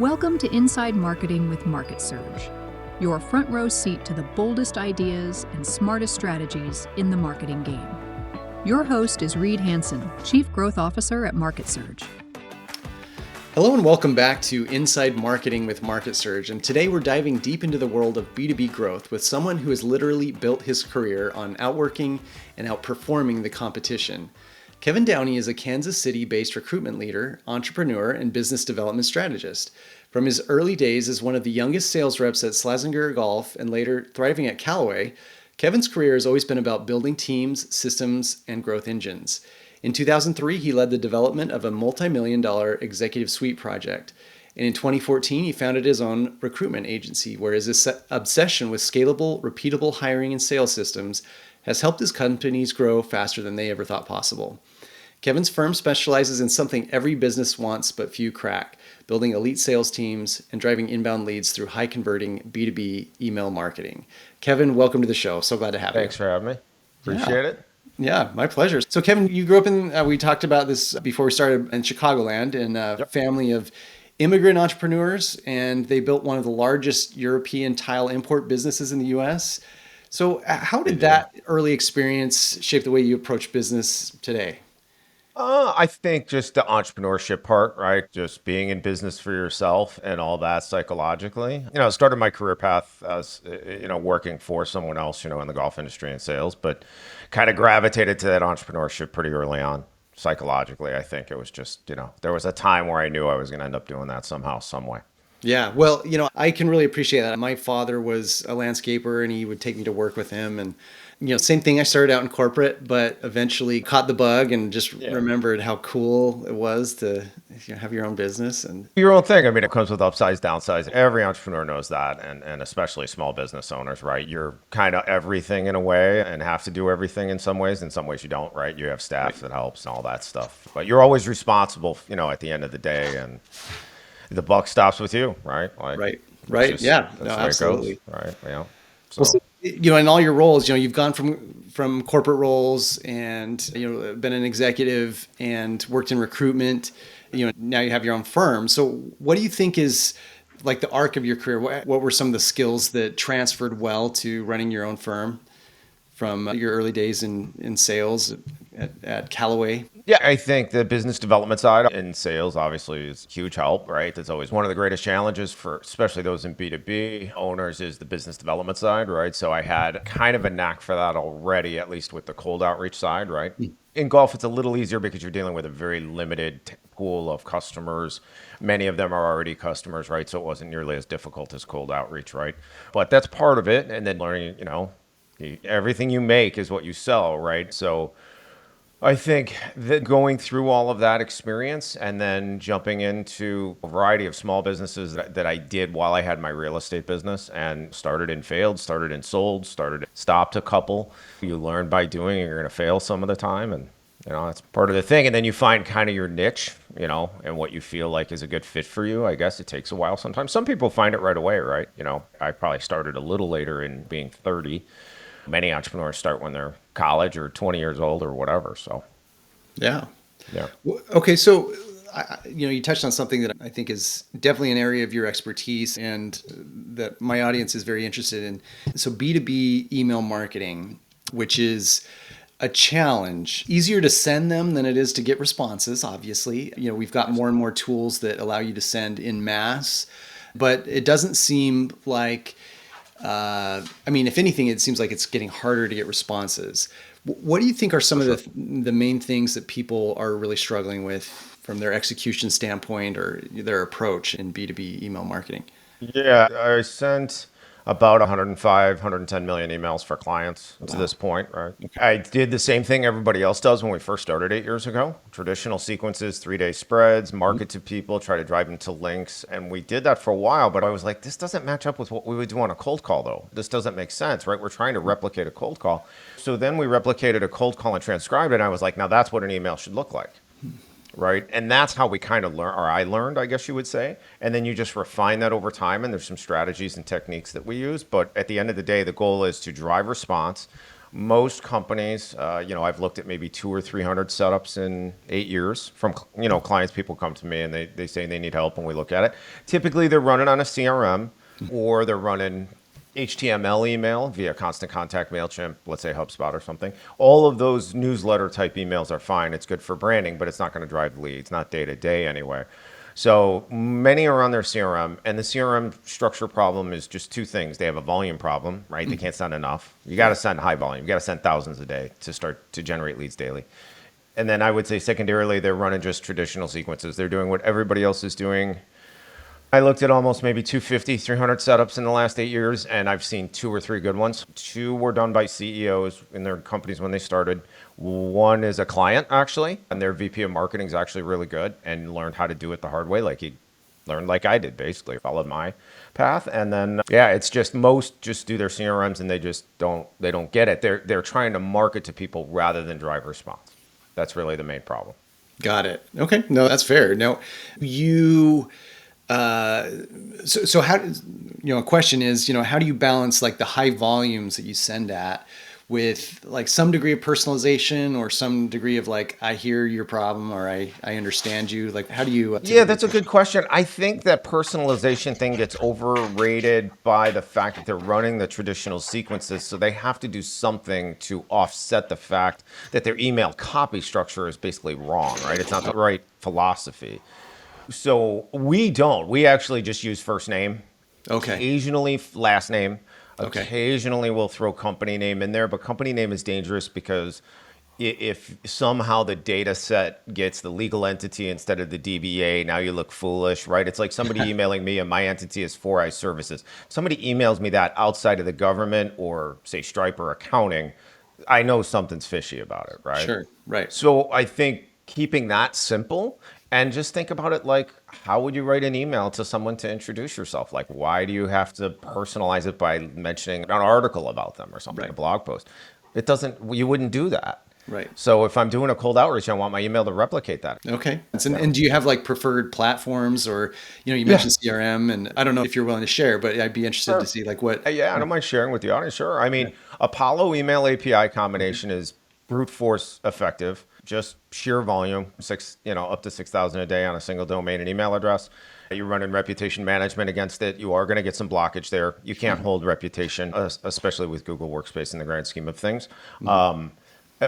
Welcome to Inside Marketing with Market Surge, your front row seat to the boldest ideas and smartest strategies in the marketing game. Your host is Reed Hansen, Chief Growth Officer at Market Surge. Hello and welcome back to Inside Marketing with Market Surge. And today we're diving deep into the world of B2B growth with someone who has literally built his career on outworking and outperforming the competition. Kevin Downey is a Kansas City-based recruitment leader, entrepreneur, and business development strategist. From his early days as one of the youngest sales reps at Slazenger Golf and later thriving at Callaway, Kevin's career has always been about building teams, systems, and growth engines. In 2003, he led the development of a multi-million-dollar executive suite project. And in 2014, he founded his own recruitment agency, where his obsession with scalable, repeatable hiring and sales systems has helped his companies grow faster than they ever thought possible. Kevin's firm specializes in something every business wants but few crack: building elite sales teams and driving inbound leads through high-converting B2B email marketing. Kevin, welcome to the show. So glad to have you. Thanks for having me. Appreciate it. Yeah, my pleasure. So Kevin, you grew up in, we talked about this before we started, in Chicagoland, in a family of immigrant entrepreneurs, and they built one of the largest European tile import businesses in the US. So how did that early experience shape the way you approach business today? I think just the entrepreneurship part, right? Just being in business for yourself and all that psychologically. I started my career path as, working for someone else, in the golf industry and sales, but kind of gravitated to that entrepreneurship pretty early on. Psychologically, I think it was just, there was a time where I knew I was going to end up doing that somehow, some way. Yeah, well, I can really appreciate that. My father was a landscaper and he would take me to work with him. And, same thing. I started out in corporate, but eventually caught the bug and just remembered how cool it was to have your own business. And your own thing. I mean, it comes with upsides, downsides. Every entrepreneur knows that. And especially small business owners, right? You're kind of everything in a way and have to do everything in some ways. In some ways you don't, right? You have staff that helps and all that stuff. But you're always responsible, at the end of the day. And the buck stops with you, right? Right. Just, Yeah, that's absolutely. It goes, right. Yeah. So, in all your roles, you've gone from corporate roles and, been an executive and worked in recruitment, now you have your own firm. So what do you think is like the arc of your career? What were some of the skills that transferred well to running your own firm from your early days in sales at Callaway? Yeah, I think the business development side in sales obviously is huge help, right? That's always one of the greatest challenges for especially those in B2B owners is the business development side, right? So I had kind of a knack for that already, at least with the cold outreach side, right? In golf, it's a little easier because you're dealing with a very limited pool of customers. Many of them are already customers, right? So it wasn't nearly as difficult as cold outreach, right? But that's part of it. And then learning, everything you make is what you sell, right? So I think that going through all of that experience and then jumping into a variety of small businesses that I did while I had my real estate business and started and failed, started and sold, stopped a couple. You learn by doing, you're going to fail some of the time. And, that's part of the thing. And then you find kind of your niche, and what you feel like is a good fit for you. I guess it takes a while sometimes. Some people find it right away, right? I probably started a little later in being 30. Many entrepreneurs start when they're college or 20 years old or whatever. So, yeah. Yeah. Okay. So, you touched on something that I think is definitely an area of your expertise and that my audience is very interested in. So B2B email marketing, which is a challenge, easier to send them than it is to get responses. Obviously, we've got more and more tools that allow you to send in mass, but it doesn't seem like, if anything, it seems like it's getting harder to get responses. What do you think are some of the main things that people are really struggling with from their execution standpoint or their approach in B2B email marketing? Yeah, I sent about 105, 110 million emails for clients to this point, right? Okay. I did the same thing everybody else does when we first started 8 years ago. Traditional sequences, 3-day spreads, market to people, try to drive them to links. And we did that for a while, but I was like, this doesn't match up with what we would do on a cold call though. This doesn't make sense, right? We're trying to replicate a cold call. So then we replicated a cold call and transcribed it. And I was like, now that's what an email should look like. Right. And that's how we kind of learn, or I learned, I guess you would say. And then you just refine that over time. And there's some strategies and techniques that we use. But at the end of the day, the goal is to drive response Most companies, I've looked at maybe 200 or 300 setups in 8 years from, clients. People come to me and they say they need help and we look at it. Typically they're running on a CRM or they're running HTML email via Constant Contact, MailChimp, let's say HubSpot or something. All of those newsletter type emails are fine. It's good for branding, but it's not going to drive leads, not day to day anyway. So many are on their CRM, and the CRM structure problem is just two things. They have a volume problem, right? They can't send enough. You got to send high volume. You got to send thousands a day to start to generate leads daily. And then I would say secondarily, they're running just traditional sequences. They're doing what everybody else is doing. I looked at almost maybe 250, 300 setups in the last 8 years, and I've seen 2 or 3 good ones. 2 were done by CEOs in their companies when they started. One is a client, actually, and their VP of marketing is actually really good and learned how to do it the hard way, like he learned like I did, basically, followed my path. And then, it's just most just do their CRMs and they just don't get it. They're trying to market to people rather than drive response. That's really the main problem. Got it. Okay. No, that's fair. Now, so how, a question is, how do you balance like the high volumes that you send at with like some degree of personalization or some degree of like, I hear your problem or I understand you? Like, how do you? Yeah, that's a good question. I think that personalization thing gets overrated by the fact that they're running the traditional sequences. So they have to do something to offset the fact that their email copy structure is basically wrong, right? It's not the right philosophy. So we actually just use first name. Okay. Occasionally last name. Okay. Occasionally we'll throw company name in there, but company name is dangerous because if somehow the data set gets the legal entity instead of the DBA, now you look foolish, right? It's like somebody emailing me and my entity is 4i Services. Somebody emails me that outside of the government or say Stripe or accounting, I know something's fishy about it, right? Sure. Right. So I think keeping that simple and just think about it like, how would you write an email to someone to introduce yourself? Like, why do you have to personalize it by mentioning an article about them or something, Right. a blog post? You wouldn't do that. Right. So if I'm doing a cold outreach, I want my email to replicate that. Okay. And do you have like preferred platforms or, you mentioned CRM and I don't know if you're willing to share, but I'd be interested to see like what. Yeah, I don't mind sharing with the audience. Sure. I mean, Apollo email API combination is brute force effective. Just sheer volume, up to 6,000 a day on a single domain and email address. You're running reputation management against it. You are going to get some blockage there. You can't hold reputation, especially with Google Workspace in the grand scheme of things.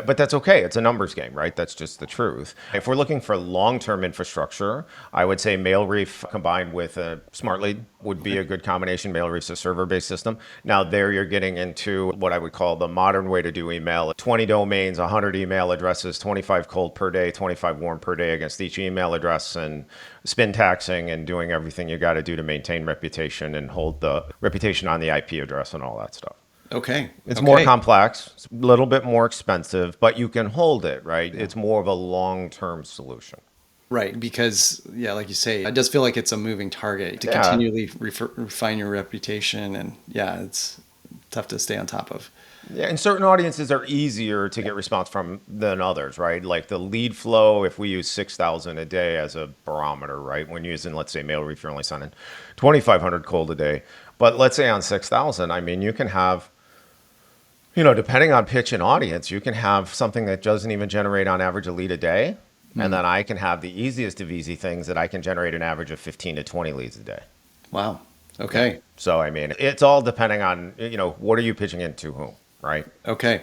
But that's okay. It's a numbers game, right? That's just the truth. If we're looking for long-term infrastructure, I would say MailReef combined with a Smart Lead would be a good combination. MailReef's a server-based system. Now there you're getting into what I would call the modern way to do email. 20 domains, 100 email addresses, 25 cold per day, 25 warm per day against each email address, and spin taxing and doing everything you got to do to maintain reputation and hold the reputation on the IP address and all that stuff. Okay. It's more complex, it's a little bit more expensive, but you can hold it, right? It's more of a long-term solution. Right. Because, like you say, it does feel like it's a moving target to continually refine your reputation. And it's tough to stay on top of. Yeah, and certain audiences are easier to get response from than others, right? Like the lead flow, if we use 6,000 a day as a barometer, right? When using, let's say, MailReef, you're only sending 2,500 cold a day. But let's say on 6,000, I mean, you can have, depending on pitch and audience, you can have something that doesn't even generate on average a lead a day. And then I can have the easiest of easy things that I can generate an average of 15 to 20 leads a day. Wow. Okay. Yeah. So, I mean, it's all depending on, what are you pitching into whom, right? Okay.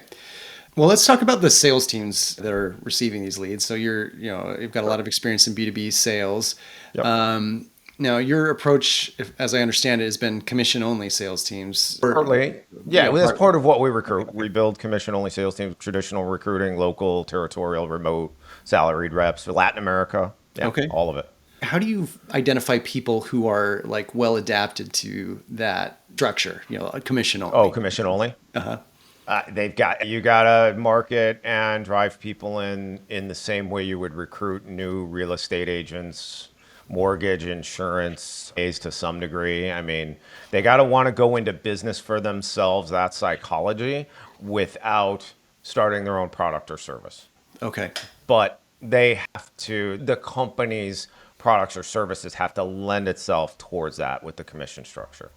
Well, let's talk about the sales teams that are receiving these leads. So you've got a lot of experience in B2B sales. Yep. Now, your approach, as I understand it, has been commission-only sales teams. Partly. That's part of what we recruit. We build commission-only sales teams, traditional recruiting, local, territorial, remote, salaried reps for Latin America. Yeah, okay. All of it. How do you identify people who are like well adapted to that structure, commission-only? Oh, commission-only? Uh-huh. You gotta market and drive people in the same way you would recruit new real estate agents, mortgage, insurance, to some degree. I mean, they got to want to go into business for themselves, that psychology, without starting their own product or service. Okay. But the company's products or services have to lend itself towards that with the commission structure.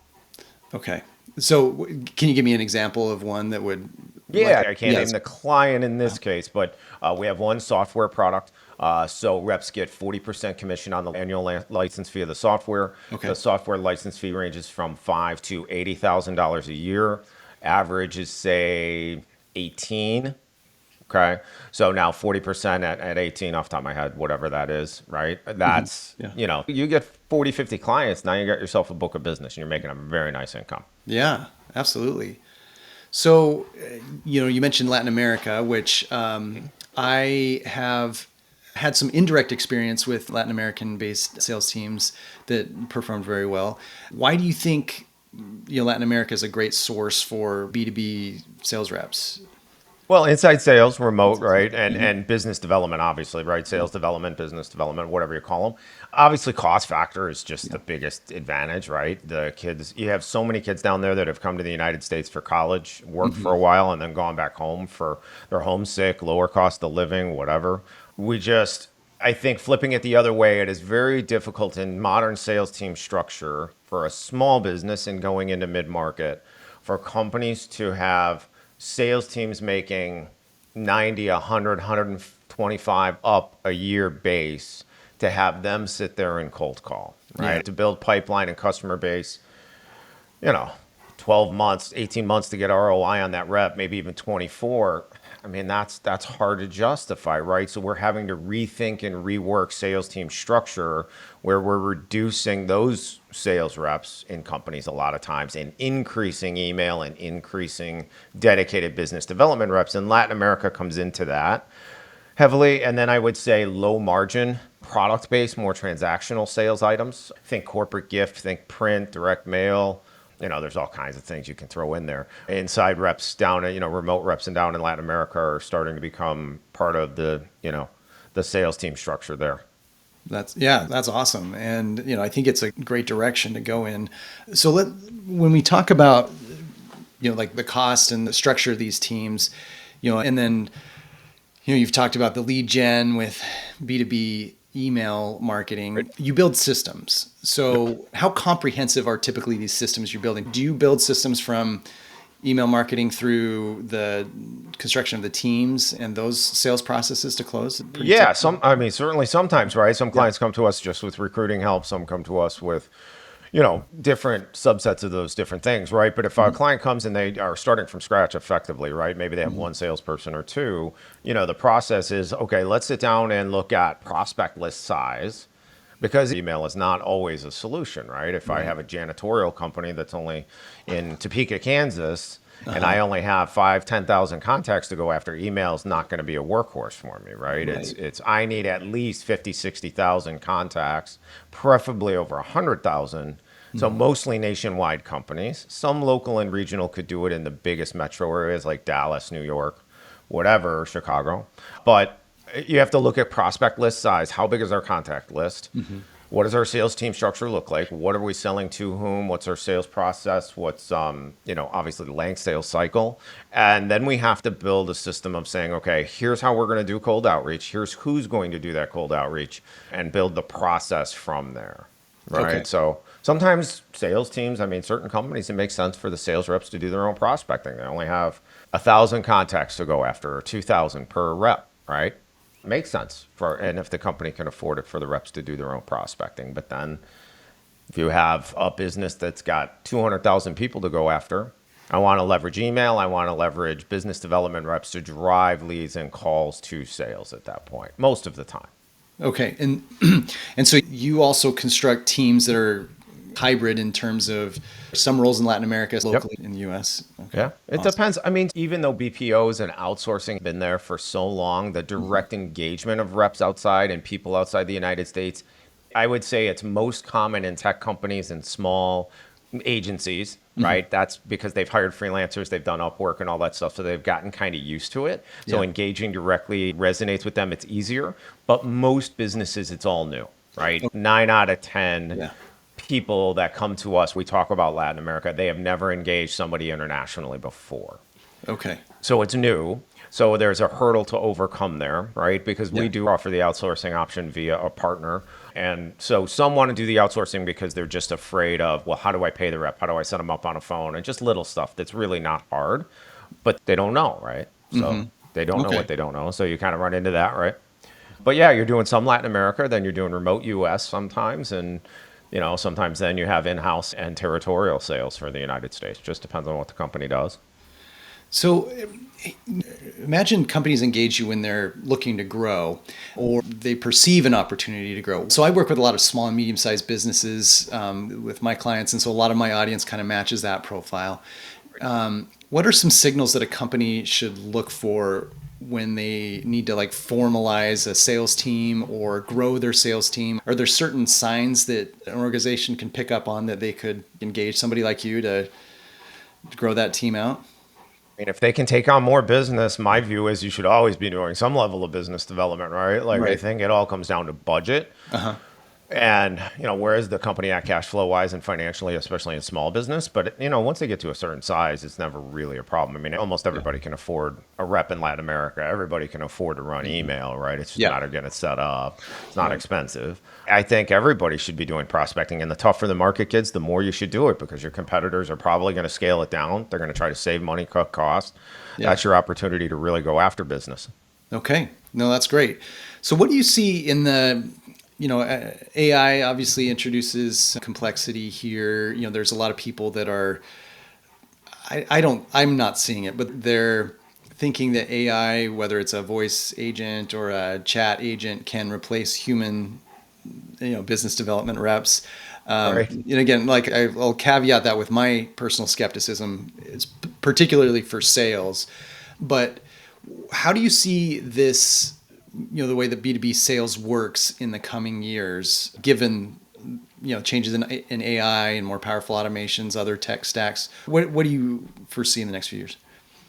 Okay. So can you give me an example of one that would Yeah, Like, I can't yes. name the client in this case, but we have one software product. So reps get 40% commission on the annual license fee of the software. Okay. The software license fee ranges from $5,000 to $80,000 a year. Average is say 18. Okay. So now 40% at 18 off the top of my head, whatever that is, right? That's, Yeah. you get 40, 50 clients. Now you got yourself a book of business and you're making a very nice income. Yeah, absolutely. So, you mentioned Latin America, which I have had some indirect experience with Latin American-based sales teams that performed very well. Why do you think Latin America is a great source for B2B sales reps? Well, inside sales, remote, right? And business development, obviously, right? Sales development, business development, whatever you call them. Obviously, cost factor is just the biggest advantage, right? The kids, you have so many kids down there that have come to the United States for college, worked for a while, and then gone back home for they're homesick, lower cost of living, whatever. I think flipping it the other way, it is very difficult in modern sales team structure for a small business and going into mid-market for companies to have sales teams making 90, 100, 125 up a year base to have them sit there and cold call, right? Yeah. To build pipeline and customer base, 12 months, 18 months to get ROI on that rep, maybe even 24. I mean, that's hard to justify, right? So we're having to rethink and rework sales team structure where we're reducing those sales reps in companies a lot of times and increasing email and increasing dedicated business development reps. And Latin America comes into that heavily. And then I would say low margin, product-based, more transactional sales items. Think corporate gift, think print, direct mail. There's all kinds of things you can throw in there. Inside reps down, remote reps and down in Latin America are starting to become part of the sales team structure there. That's awesome. And, I think it's a great direction to go in. So when we talk about, like the cost and the structure of these teams, and then, you've talked about the lead gen with B2B email marketing. Right. You build systems. So how comprehensive are typically these systems you're building? Do you build systems from email marketing through the construction of the teams and those sales processes to close? Yeah, certainly sometimes, right? Some clients come to us just with recruiting help. Some come to us with, different subsets of those different things, right? But if a client comes and they are starting from scratch effectively, right? Maybe they have one salesperson or two, the process is, okay, let's sit down and look at prospect list size, because email is not always a solution, right? If I have a janitorial company that's only in Topeka, Kansas, and I only have 10,000 contacts to go after, email is not going to be a workhorse for me, right? I need at least 50, 60,000 contacts, preferably over 100,000. So mostly nationwide companies. Some local and regional could do it in the biggest metro areas like Dallas, New York, whatever, Chicago. But you have to look at prospect list size. How big is our contact list? What does our sales team structure look like? What are we selling to whom? What's our sales process? What's, obviously the length sales cycle? And then we have to build a system of saying, okay, here's how we're going to do cold outreach. Here's who's going to do that cold outreach, and build the process from there, right? Okay. So sometimes sales teams, certain companies, it makes sense for the sales reps to do their own prospecting. They only have 1,000 contacts to go after, or 2,000 per rep, right? Makes sense and if the company can afford it, for the reps to do their own prospecting. But then if you have a business that's got 200,000 people to go after, I want to leverage email. I want to leverage business development reps to drive leads and calls to sales at that point, most of the time. Okay. And so you also construct teams that are hybrid in terms of some roles in Latin America, locally in the U.S. Okay. Yeah, it depends. Even though BPOs and outsourcing have been there for so long, the direct engagement of reps outside and people outside the United States, I would say it's most common in tech companies and small agencies, right? That's because they've hired freelancers, they've done Upwork and all that stuff, so they've gotten kind of used to it. So engaging directly resonates with them. It's easier. But most businesses, it's all new, right? 9 out of 10 people that come to us, we talk about Latin America, they have never engaged somebody internationally before. Okay. So it's new. So there's a hurdle to overcome there, right? Because we do offer the outsourcing option via a partner. And so some want to do the outsourcing because they're just afraid of, well, how do I pay the rep? How do I set them up on a phone? And just little stuff that's really not hard. but they don't know, right? So they don't know Okay. what they don't know. So you kind of run into that, right? But yeah, you're doing some Latin America, then you're doing remote US sometimes. And, sometimes then you have in-house and territorial sales for the United States. Just depends on what the company does. So imagine companies engage you when they're looking to grow or they perceive an opportunity to grow. So I work with a lot of small and medium-sized businesses with my clients. And so a lot of my audience kind of matches that profile. What are some signals that a company should look for when they need to formalize a sales team or grow their sales team? Are there certain signs that an organization can pick up on that they could engage somebody like you to grow that team out? I mean, if they can take on more business, my view is you should always be doing some level of business development, right? Like, I Right. think it all comes down to budget. Uh-huh. And, where is the company at cash flow wise and financially, especially in small business? But, once they get to a certain size, it's never really a problem. I mean, almost everybody can afford a rep in Latin America. Everybody can afford to run email, right? It's just Yeah. a matter of getting it set up. It's not expensive. I think everybody should be doing prospecting. And the tougher the market gets, the more you should do it because your competitors are probably going to scale it down. They're going to try to save money, cut costs. Yeah. That's your opportunity to really go after business. Okay. No, that's great. So what do you see in the, AI obviously introduces complexity here. There's a lot of people that are, I'm not seeing it, but they're thinking that AI, whether it's a voice agent or a chat agent, can replace human, business development reps. Right. And again, I'll caveat that with my personal skepticism, is particularly for sales. But how do you see this, the way that B2B sales works in the coming years, given, changes in AI and more powerful automations, other tech stacks? What do you foresee in the next few years?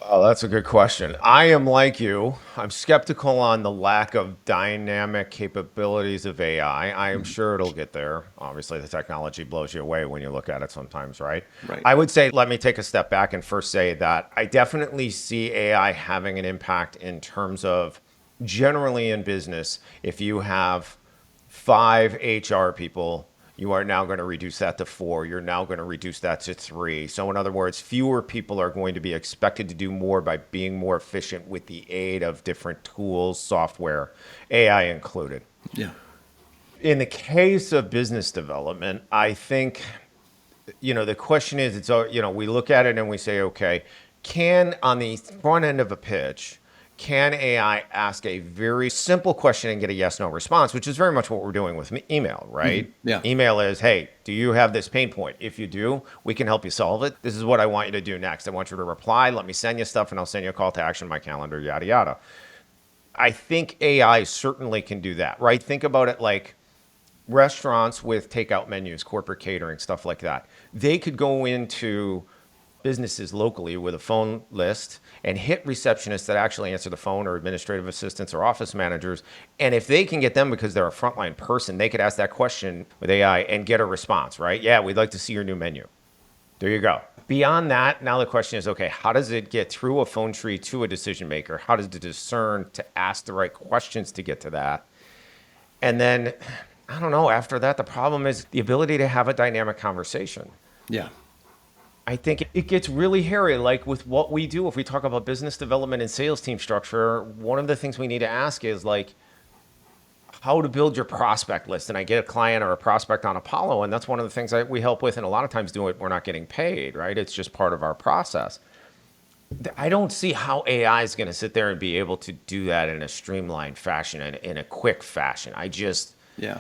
Oh, that's a good question. I am like you. I'm skeptical on the lack of dynamic capabilities of AI. I am sure it'll get there. Obviously, the technology blows you away when you look at it sometimes, right? Right. I would say, let me take a step back and first say that I definitely see AI having an impact in terms of generally in business, if you have 5 HR people, you are now going to reduce that to 4. You're now going to reduce that to 3. So in other words, fewer people are going to be expected to do more by being more efficient with the aid of different tools, software, AI included. Yeah. In the case of business development, I think, the question is, we look at it and we say, okay, can on the front end of a pitch, can AI ask a very simple question and get a yes, no response, which is very much what we're doing with email, right? Mm-hmm. Yeah. Email is, hey, do you have this pain point? If you do, we can help you solve it. This is what I want you to do next. I want you to reply. Let me send you stuff and I'll send you a call to action, my calendar, yada, yada. I think AI certainly can do that, right? Think about it like restaurants with takeout menus, corporate catering, stuff like that. They could go into businesses locally with a phone list and hit receptionists that actually answer the phone or administrative assistants or office managers. And if they can get them because they're a frontline person, they could ask that question with AI and get a response, right? Yeah, we'd like to see your new menu. There you go. Beyond that, now the question is, okay, how does it get through a phone tree to a decision maker? How does it discern to ask the right questions to get to that? And then, I don't know, after that, the problem is the ability to have a dynamic conversation. Yeah. I think it gets really hairy, like with what we do. If we talk about business development and sales team structure, one of the things we need to ask is like how to build your prospect list. And I get a client or a prospect on Apollo, and that's one of the things that we help with. And a lot of times do it, we're not getting paid, right? It's just part of our process. I don't see how AI is going to sit there and be able to do that in a streamlined fashion and in a quick fashion. Yeah.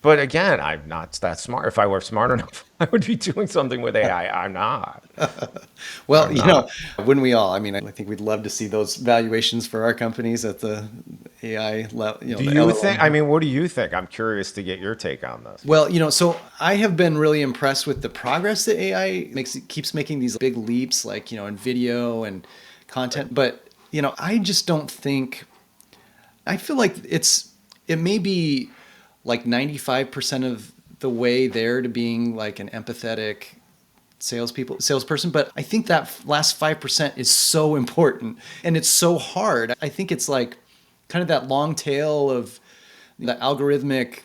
But again, I'm not that smart. If I were smart enough, I would be doing something with AI. I'm not. Well, wouldn't we all? I mean, I think we'd love to see those valuations for our companies at the AI level. Do you think? I mean, what do you think? I'm curious to get your take on this. Well, so I have been really impressed with the progress that AI keeps making these big leaps, like, in video and content. But, I just don't think, I feel like it may be like 95% of the way there to being like an empathetic salesperson. But I think that last 5% is so important and it's so hard. I think it's like kind of that long tail of the algorithmic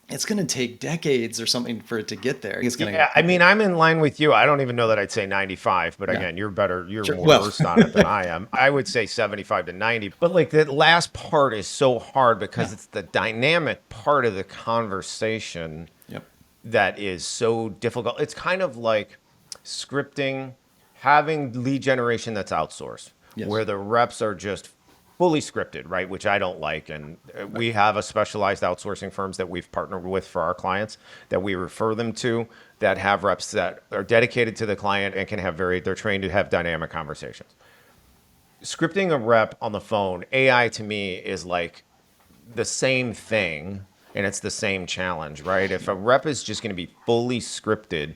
it's going to take decades or something for it to get there. It's going Yeah, I mean, I'm in line with you. I don't even know that I'd say 95, but again, you're better, you're more versed on it than I am. I would say 75 to 90. But like the last part is so hard because it's the dynamic part of the conversation that is so difficult. It's kind of like scripting, having lead generation that's outsourced, where the reps are just fully scripted, right? Which I don't like. And we have a specialized outsourcing firms that we've partnered with for our clients that we refer them to that have reps that are dedicated to the client and can have they're trained to have dynamic conversations. Scripting a rep on the phone, AI to me is like the same thing and it's the same challenge, right? If a rep is just going to be fully scripted,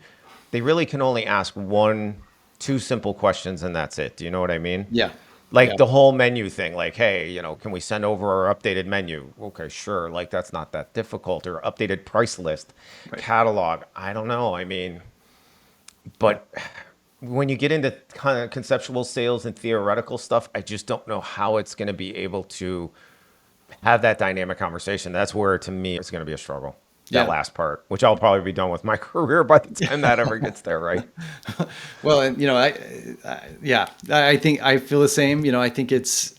they really can only ask two simple questions and that's it. Do you know what I mean? Yeah. Like the whole menu thing, like, hey, can we send over our updated menu? Okay, sure. Like, that's not that difficult. Or updated price list, catalog. I don't know. I mean, but when you get into kind of conceptual sales and theoretical stuff, I just don't know how it's going to be able to have that dynamic conversation. That's where, to me, it's going to be a struggle. That last part, which I'll probably be done with my career by the time that ever gets there, right? Well, and I think I feel the same. I think it's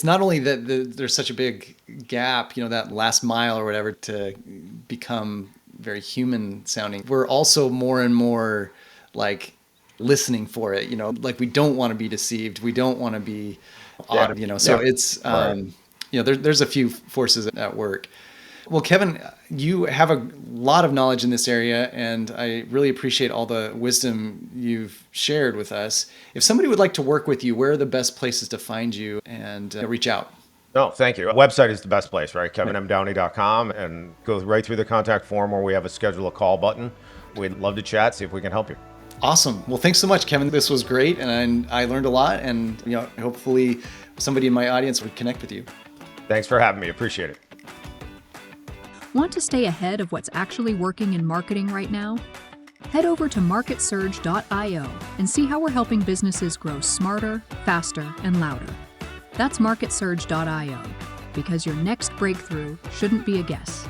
not only that there's such a big gap, that last mile or whatever to become very human sounding. We're also more and more like listening for it, like we don't want to be deceived. We don't want to be odd, so it's, there's a few forces at work. Well, Kevin, you have a lot of knowledge in this area, and I really appreciate all the wisdom you've shared with us. If somebody would like to work with you, where are the best places to find you and reach out? Oh, thank you. Website is the best place, right? kevinmdowney.com, and go right through the contact form where we have a schedule a call button. We'd love to chat, see if we can help you. Awesome. Well, thanks so much, Kevin. This was great, and I learned a lot, and hopefully somebody in my audience would connect with you. Thanks for having me. Appreciate it. Want to stay ahead of what's actually working in marketing right now? Head over to marketsurge.io and see how we're helping businesses grow smarter, faster, and louder. That's marketsurge.io, because your next breakthrough shouldn't be a guess.